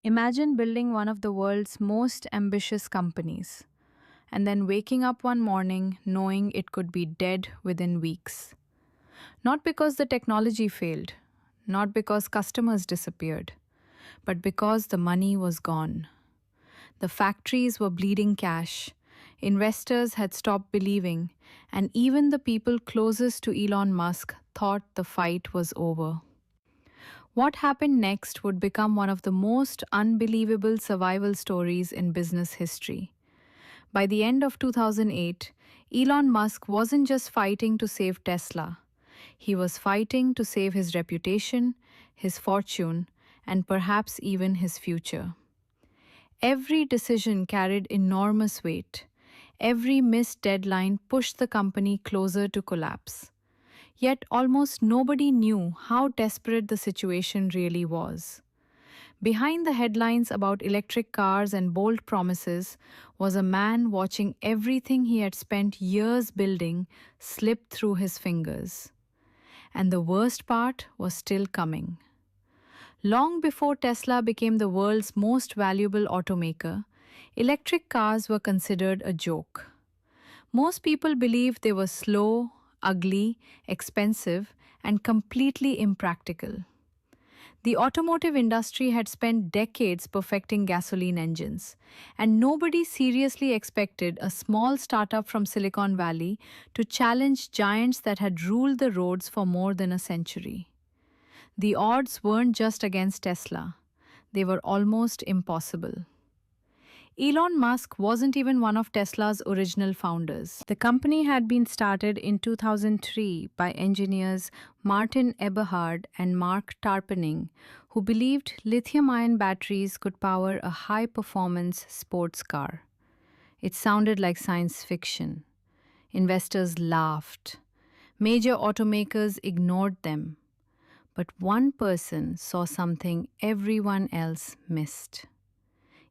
Imagine building one of the world's most ambitious companies and then waking up one morning knowing it could be dead within weeks. Not because the technology failed, not because customers disappeared, but because the money was gone. The factories were bleeding cash, investors had stopped believing, and even the people closest to Elon Musk thought the fight was over. What happened next would become one of the most unbelievable survival stories in business history. By the end of 2008, Elon Musk wasn't just fighting to save Tesla, he was fighting to save his reputation, his fortune, and perhaps even his future. Every decision carried enormous weight. Every missed deadline pushed the company closer to collapse. Yet almost nobody knew how desperate the situation really was. Behind the headlines about electric cars and bold promises was a man watching everything he had spent years building slip through his fingers. And the worst part was still coming. Long before Tesla became the world's most valuable automaker, electric cars were considered a joke. Most people believed they were slow, ugly, expensive, and completely impractical. The automotive industry had spent decades perfecting gasoline engines, and nobody seriously expected a small startup from Silicon Valley to challenge giants that had ruled the roads for more than a century. The odds weren't just against Tesla, they were almost impossible. Elon Musk wasn't even one of Tesla's original founders. The company had been started in 2003 by engineers Martin Eberhard and Mark Tarpenning, who believed lithium ion batteries could power a high performance sports car. It sounded like science fiction. Investors laughed. Major automakers ignored them. But one person saw something everyone else missed.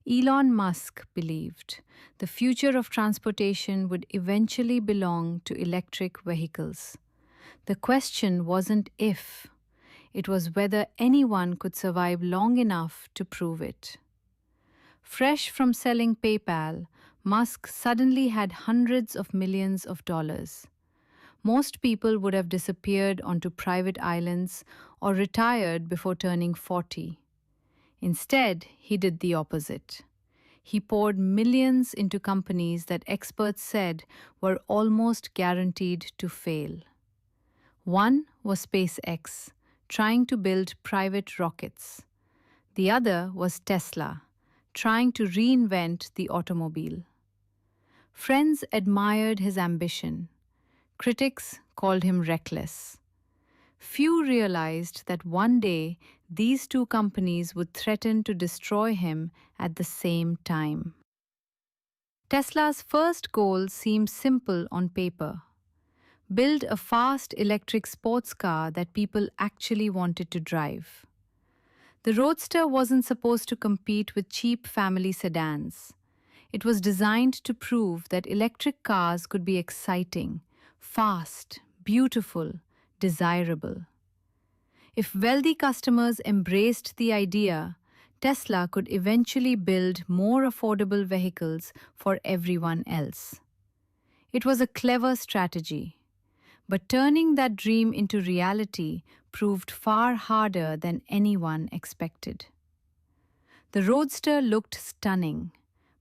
Elon Musk believed the future of transportation would eventually belong to electric vehicles. The question wasn't if, it was whether anyone could survive long enough to prove it. Fresh from selling PayPal, Musk suddenly had hundreds of millions of dollars. Most people would have disappeared onto private islands or retired before turning 40. Instead, he did the opposite. He poured millions into companies that experts said were almost guaranteed to fail. One was SpaceX, trying to build private rockets. The other was Tesla, trying to reinvent the automobile. Friends admired his ambition. Critics called him reckless. Few realized that one day these two companies would threaten to destroy him at the same time. Tesla's first goal seemed simple on paper: build a fast electric sports car that people actually wanted to drive. The Roadster wasn't supposed to compete with cheap family sedans. It was designed to prove that electric cars could be exciting, fast, beautiful, desirable. If wealthy customers embraced the idea, Tesla could eventually build more affordable vehicles for everyone else. It was a clever strategy, but turning that dream into reality proved far harder than anyone expected. The Roadster looked stunning,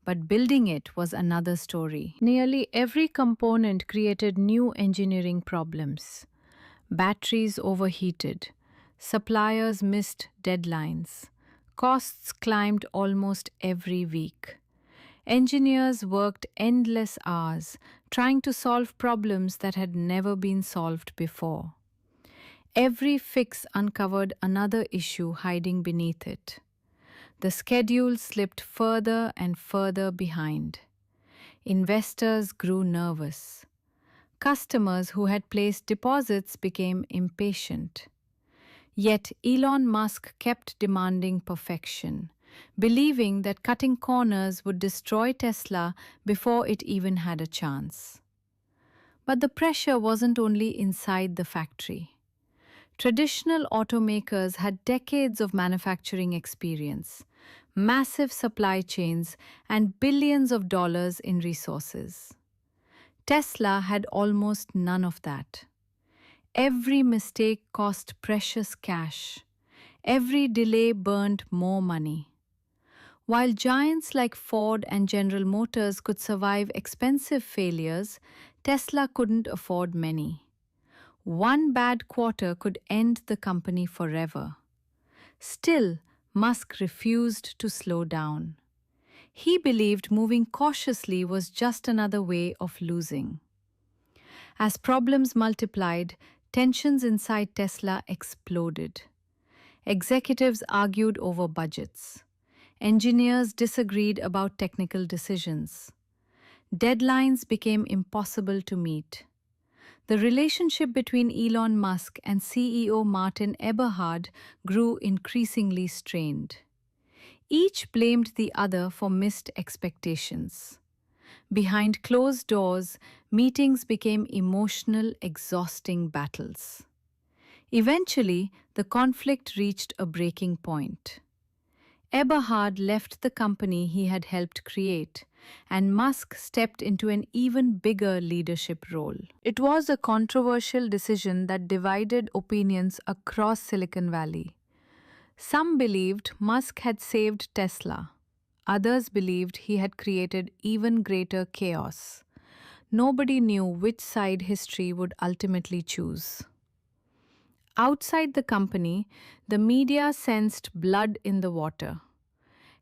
but building it was another story. Nearly every component created new engineering problems. Batteries overheated, suppliers missed deadlines, costs climbed almost every week. Engineers worked endless hours trying to solve problems that had never been solved before. Every fix uncovered another issue hiding beneath it. The schedule slipped further and further behind. Investors grew nervous. Customers who had placed deposits became impatient. Yet Elon Musk kept demanding perfection, believing that cutting corners would destroy Tesla before it even had a chance. But the pressure wasn't only inside the factory. Traditional automakers had decades of manufacturing experience. massive supply chains, and billions of dollars in resources. Tesla had almost none of that. Every mistake cost precious cash. Every delay burned more money. While giants like Ford and General Motors could survive expensive failures, Tesla couldn't afford many. One bad quarter could end the company forever. Still, Musk refused to slow down. He believed moving cautiously was just another way of losing. As problems multiplied, tensions inside Tesla exploded. Executives argued over budgets. Engineers disagreed about technical decisions. Deadlines became impossible to meet. The relationship between Elon Musk and CEO Martin Eberhard grew increasingly strained. Each blamed the other for missed expectations. Behind closed doors, meetings became emotional, exhausting battles. Eventually, the conflict reached a breaking point. Eberhard left the company he had helped create, and Musk stepped into an even bigger leadership role. It was a controversial decision that divided opinions across Silicon Valley. Some believed Musk had saved Tesla. Others believed he had created even greater chaos. Nobody knew which side history would ultimately choose. Outside the company, the media sensed blood in the water.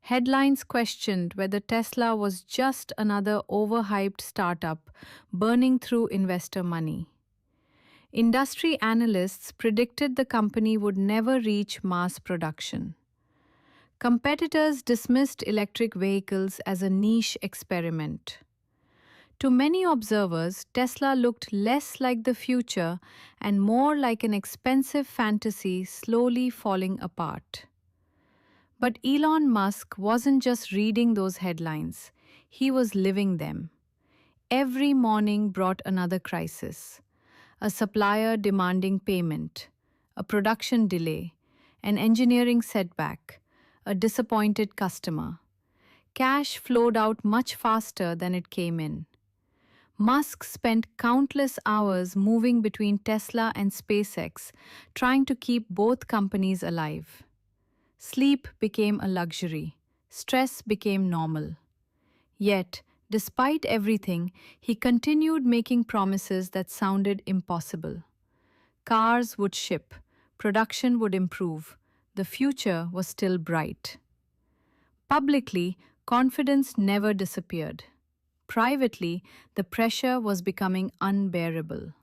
Headlines questioned whether Tesla was just another overhyped startup burning through investor money. Industry analysts predicted the company would never reach mass production. Competitors dismissed electric vehicles as a niche experiment. To many observers, Tesla looked less like the future and more like an expensive fantasy slowly falling apart. But Elon Musk wasn't just reading those headlines, he was living them. Every morning brought another crisis: a supplier demanding payment, a production delay, an engineering setback, a disappointed customer. Cash flowed out much faster than it came in. Musk spent countless hours moving between Tesla and SpaceX, trying to keep both companies alive. Sleep became a luxury. Stress became normal. Yet, despite everything, he continued making promises that sounded impossible. Cars would ship, production would improve, the future was still bright. Publicly, confidence never disappeared. Privately, the pressure was becoming unbearable.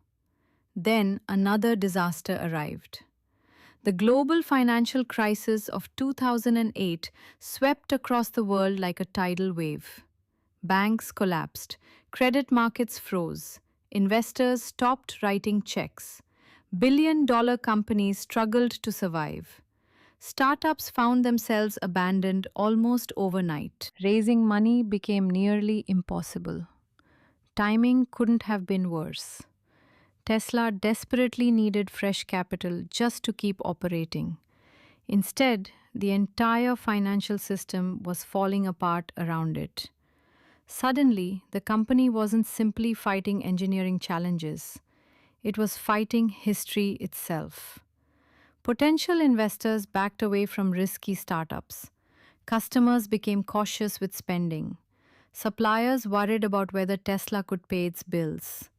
Then another disaster arrived. The global financial crisis of 2008 swept across the world like a tidal wave. Banks collapsed, credit markets froze, investors stopped writing checks, billion-dollar companies struggled to survive. Startups found themselves abandoned almost overnight. Raising money became nearly impossible. Timing couldn't have been worse. Tesla desperately needed fresh capital just to keep operating. Instead, the entire financial system was falling apart around it. Suddenly, the company wasn't simply fighting engineering challenges, it was fighting history itself. Potential investors backed away from risky startups. Customers became cautious with spending. Suppliers worried about whether Tesla could pay its bills.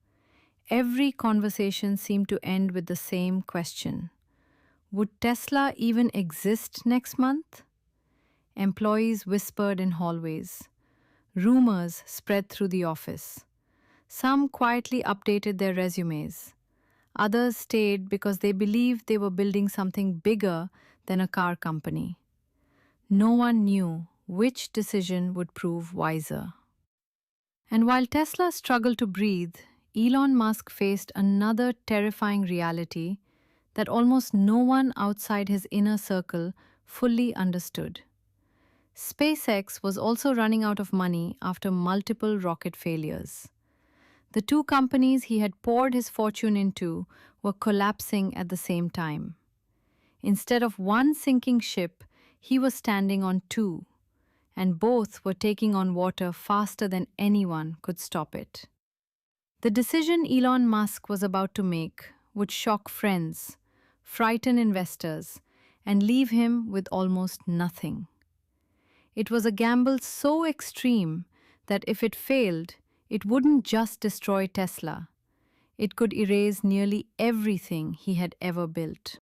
Every conversation seemed to end with the same question: would Tesla even exist next month? Employees whispered in hallways. Rumors spread through the office. Some quietly updated their resumes. Others stayed because they believed they were building something bigger than a car company. No one knew which decision would prove wiser. And while Tesla struggled to breathe, Elon Musk faced another terrifying reality that almost no one outside his inner circle fully understood. SpaceX was also running out of money after multiple rocket failures. The two companies he had poured his fortune into were collapsing at the same time. Instead of one sinking ship, he was standing on two. and both were taking on water faster than anyone could stop it. The decision Elon Musk was about to make would shock friends, frighten investors, and leave him with almost nothing. It was a gamble so extreme that if it failed, it wouldn't just destroy Tesla, it could erase nearly everything he had ever built.